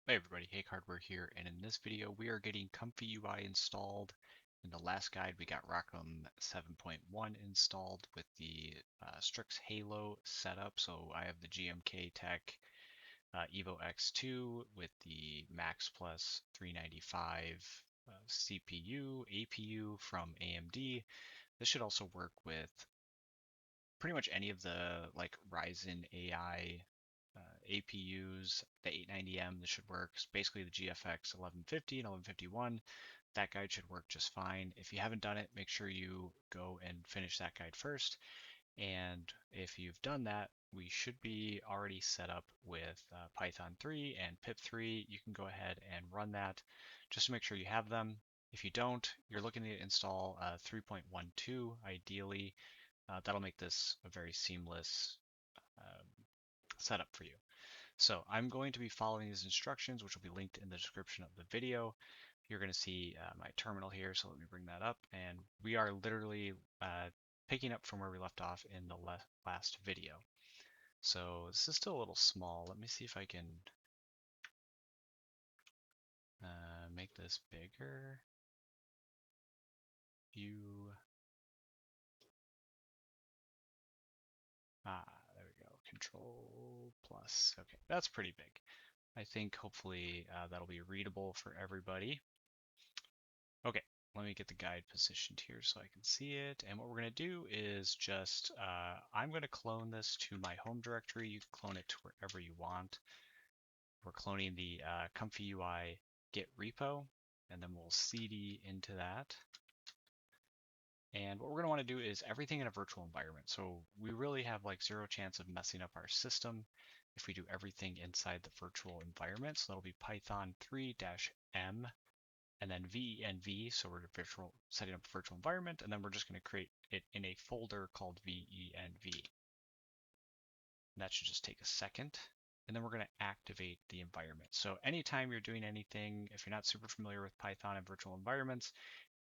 Hey everybody, Hake Hardware here, and in this video we are getting ComfyUI installed. In the last guide we got ROCm 7.1 installed with the Strix Halo setup. So I have the GMKtec EVO-X2 with the Max Plus 395 CPU, APU from AMD. This should also work with pretty much any of the like Ryzen AI APUs, the 890M, this should work. It's basically the GFX 1150 and 1151. That guide should work just fine. If you haven't done it, make sure you go and finish that guide first. And if you've done that, we should be already set up with Python 3 and pip 3. You can go ahead and run that just to make sure you have them. If you don't, you're looking to install 3.12 ideally. That'll make this a very seamless setup for you. So I'm going to be following these instructions, which will be linked in the description of the video. You're going to see my terminal here, so let me bring that up. And we are literally picking up from where we left off in the last video. So this is still a little small. Let me see if I can make this bigger. View. There we go. Control plus. Okay, that's pretty big. I think hopefully that'll be readable for everybody. Okay, let me get the guide positioned here so I can see it. And what we're going to do is just, I'm going to clone this to my home directory. You can clone it to wherever you want. We're cloning the ComfyUI Git repo, and then we'll cd into that. And what we're going to want to do is everything in a virtual environment. So we really have like zero chance of messing up our system if we do everything inside the virtual environment. So that'll be Python 3-m and then venv, so we're setting up a virtual environment, and then we're just going to create it in a folder called venv. And that should just take a second. And then we're going to activate the environment. So anytime you're doing anything, if you're not super familiar with Python and virtual environments,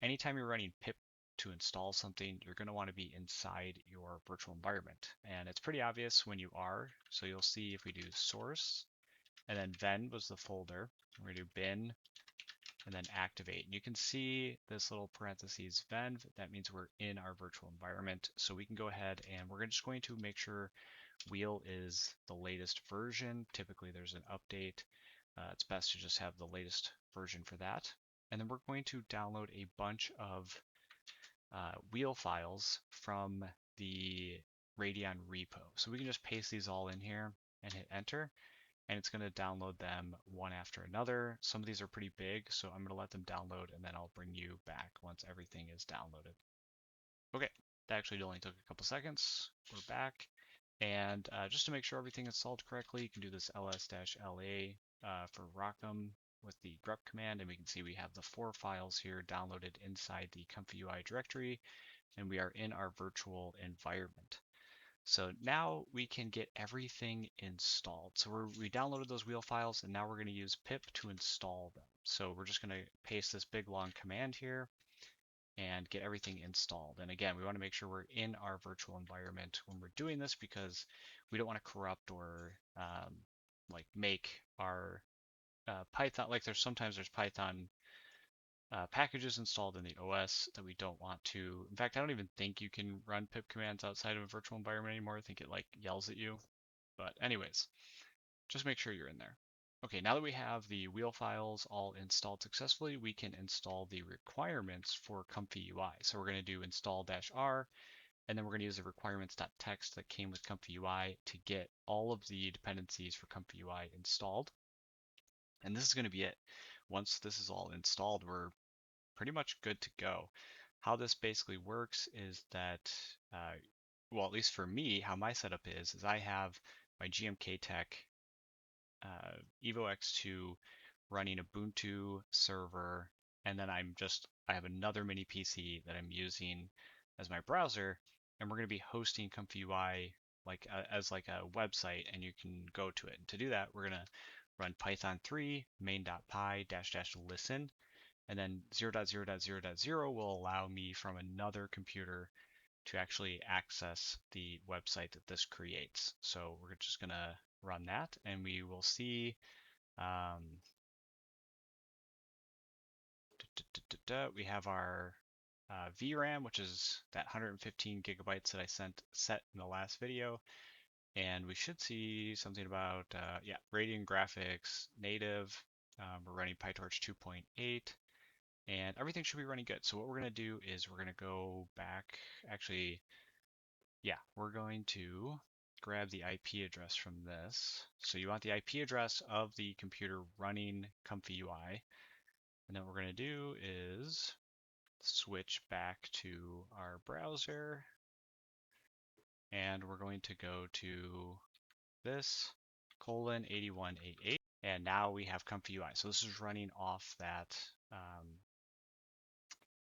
anytime you're running pip to install something, you're going to want to be inside your virtual environment. And it's pretty obvious when you are. So you'll see if we do source, and then ven was the folder. We're going to do bin, and then activate. And you can see this little parentheses venv, that means we're in our virtual environment. So we can go ahead and we're just going to make sure wheel is the latest version. Typically there's an update. It's best to just have the latest version for that. And then we're going to download a bunch of wheel files from the Radeon repo. So we can just paste these all in here and hit enter, and it's going to download them one after another. Some of these are pretty big, so I'm going to let them download, and then I'll bring you back once everything is downloaded. Okay, that actually only took a couple seconds. We're back, and just to make sure everything is installed correctly, you can do this ls-la for ROCm with the grep command, and we can see we have the 4 files here downloaded inside the ComfyUI directory, and we are in our virtual environment. So now we can get everything installed. So we downloaded those wheel files, and now we're going to use pip to install them. So we're just going to paste this big long command here and get everything installed. And again, we want to make sure we're in our virtual environment when we're doing this, because we don't want to corrupt or like make our Python, like sometimes there's Python packages installed in the OS that we don't want to. In fact, I don't even think you can run pip commands outside of a virtual environment anymore. I think it like yells at you. But anyways, just make sure you're in there. Okay, now that we have the wheel files all installed successfully, we can install the requirements for ComfyUI. So we're going to do install-r, and then we're going to use the requirements.txt that came with ComfyUI to get all of the dependencies for ComfyUI installed. And this is going to be it. Once this is all installed, we're pretty much good to go. How this basically works is that, well, at least for me, how my setup is I have my GMKtec EVO-X2 running Ubuntu server, and then I have another mini PC that I'm using as my browser, and we're going to be hosting ComfyUI like as like a website, and you can go to it. And to do that, we're going to run Python 3 main.py -- listen, and then 0.0.0.0 will allow me from another computer to actually access the website that this creates. So we're just going to run that, and we will see We have our VRAM, which is that 115 gigabytes that I set in the last video. And we should see something about, yeah, Radeon graphics, native. We're running PyTorch 2.8, and everything should be running good. So what we're going to do is we're going to go back. Actually, yeah, we're going to grab the IP address from this. So you want the IP address of the computer running ComfyUI. And then what we're going to do is switch back to our browser. And we're going to go to this :8188, and now we have ComfyUI. So this is running off that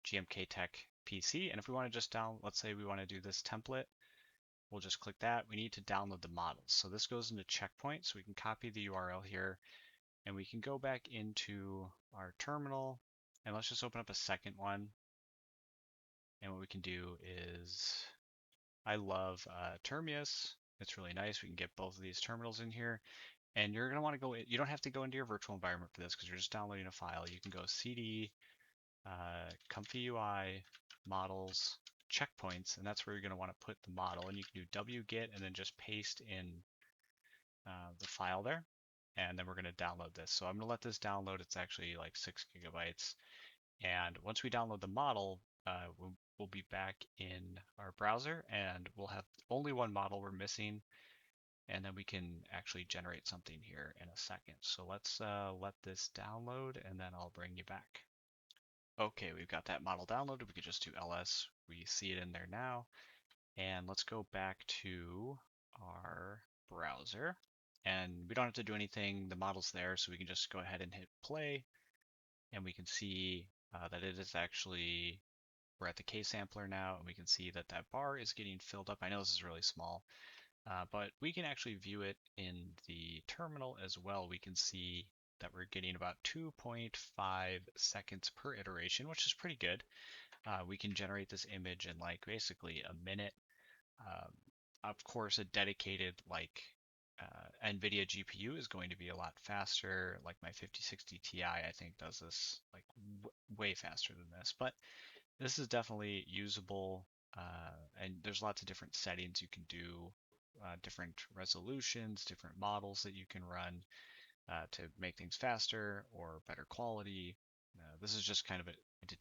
GMKtec PC. And if we want to just let's say we want to do this template, we'll just click that. We need to download the models. So this goes into Checkpoint. So we can copy the URL here, and we can go back into our terminal, and let's just open up a second one. And what we can do is, I love Termius. It's really nice. We can get both of these terminals in here. And you're going to want to go, you don't have to go into your virtual environment for this because you're just downloading a file. You can go cd ComfyUI models checkpoints, and that's where you're going to want to put the model. And you can do wget and then just paste in the file there. And then we're going to download this. So I'm going to let this download. It's actually like 6 gigabytes. And once we download the model, we'll be back in our browser, and we'll have only one model we're missing. And then we can actually generate something here in a second. So let's let this download, and then I'll bring you back. Okay, we've got that model downloaded. We could just do ls. We see it in there now. And let's go back to our browser. And we don't have to do anything. The model's there, so we can just go ahead and hit play. And we can see that it is actually, we're at the K-sampler now, and we can see that that bar is getting filled up. I know this is really small. But we can actually view it in the terminal as well. We can see that we're getting about 2.5 seconds per iteration, which is pretty good. We can generate this image in like basically a minute. Of course, a dedicated like NVIDIA GPU is going to be a lot faster. Like my 5060 Ti, I think, does this like way faster than this. But this is definitely usable, and there's lots of different settings you can do. Different resolutions, different models that you can run to make things faster or better quality. This is just kind of a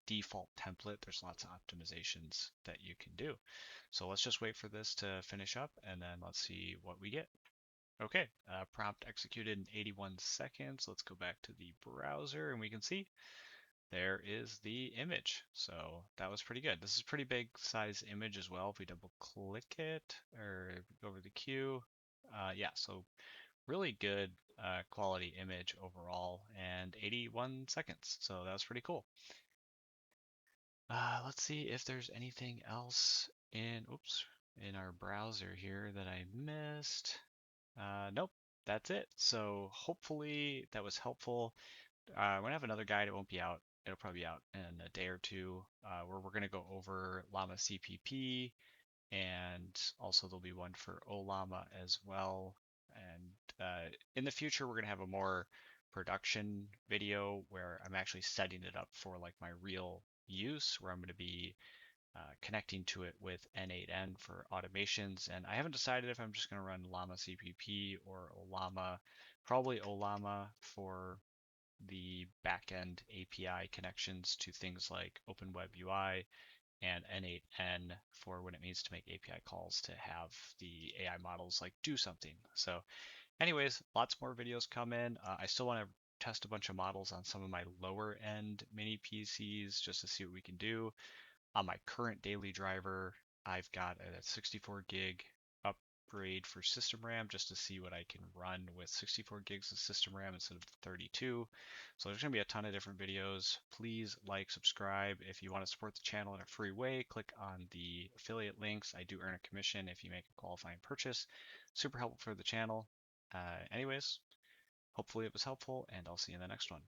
default template. There's lots of optimizations that you can do. So let's just wait for this to finish up, and then let's see what we get. Okay, prompt executed in 81 seconds. Let's go back to the browser, and we can see there is the image. So that was pretty good. This is a pretty big size image as well. If we double click it or go over the queue, yeah, so really good quality image overall, and 81 seconds. So that was pretty cool. Let's see if there's anything else in our browser here that I missed. Nope, that's it. So hopefully that was helpful. We're gonna have another guide. It won't be out. It'll probably be out in a day or two, where we're gonna go over Llama CPP, and also there'll be one for OLlama as well. And in the future, we're gonna have a more production video where I'm actually setting it up for like my real use, where I'm gonna be connecting to it with N8N for automations. And I haven't decided if I'm just gonna run Llama CPP or OLlama. Probably OLlama for the backend API connections to things like OpenWebUI, and N8N for when it means to make API calls to have the AI models like do something. So anyways, lots more videos come in. I still want to test a bunch of models on some of my lower end mini PCs just to see what we can do. On my current daily driver, I've got a 64 gig upgrade for system RAM just to see what I can run with 64 gigs of system RAM instead of 32. So there's going to be a ton of different videos. Please like, subscribe. If you want to support the channel in a free way, click on the affiliate links. I do earn a commission if you make a qualifying purchase. Super helpful for the channel. Anyways, hopefully it was helpful, and I'll see you in the next one.